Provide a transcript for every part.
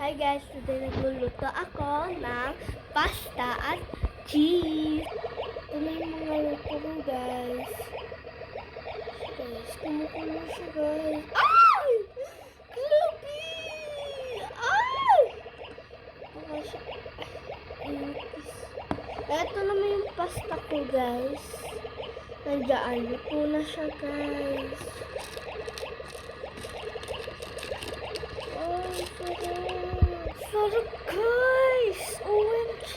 Hi guys, today nagluluto ako ng pasta at cheese. Ito na yung mga luto ko guys. Guys, kumukulo siya guys. Ay! Grabe! Ay! Baka siya. Inis. Ito naman yung pasta ko guys. Nandiyan, luto na siya guys. Oh, sarap. Sarap guys! OMG!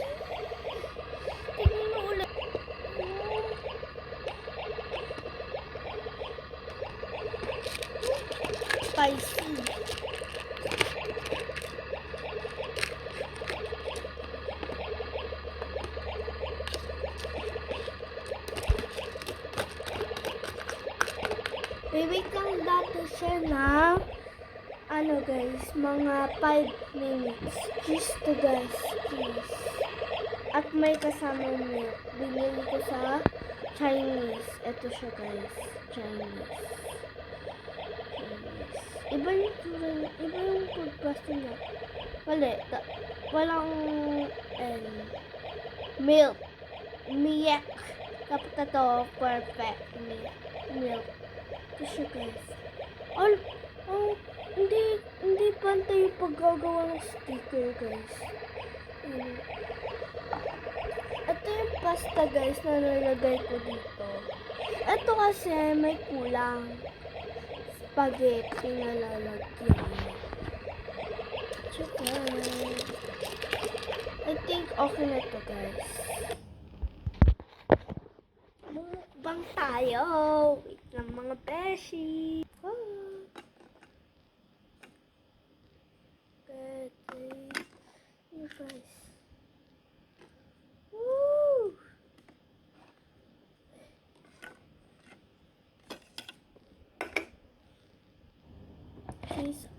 Tingnan mo ulit. Spicy. Wait lang dito siya na ano guys, mga 5 minutes. Cheese to guys, cheese. At may kasamang milk. Binili ko sa Chinese. Ito siya guys, Chinese. Iba yung tura niya, iba yung food pasta niya. Walang milk. Milk. Dapat ito, perfect milk. Ito siya guys. Hindi pantay yung paggagawa ng sticker guys. Ito yung pasta guys na nalagay ko dito. Ito kasi may kulang. Spaghetti na lalagyan. Tsaka, I think okay na to guys. Mukbang tayo. Wait lang mga beshi. Guys. Woo! Cheese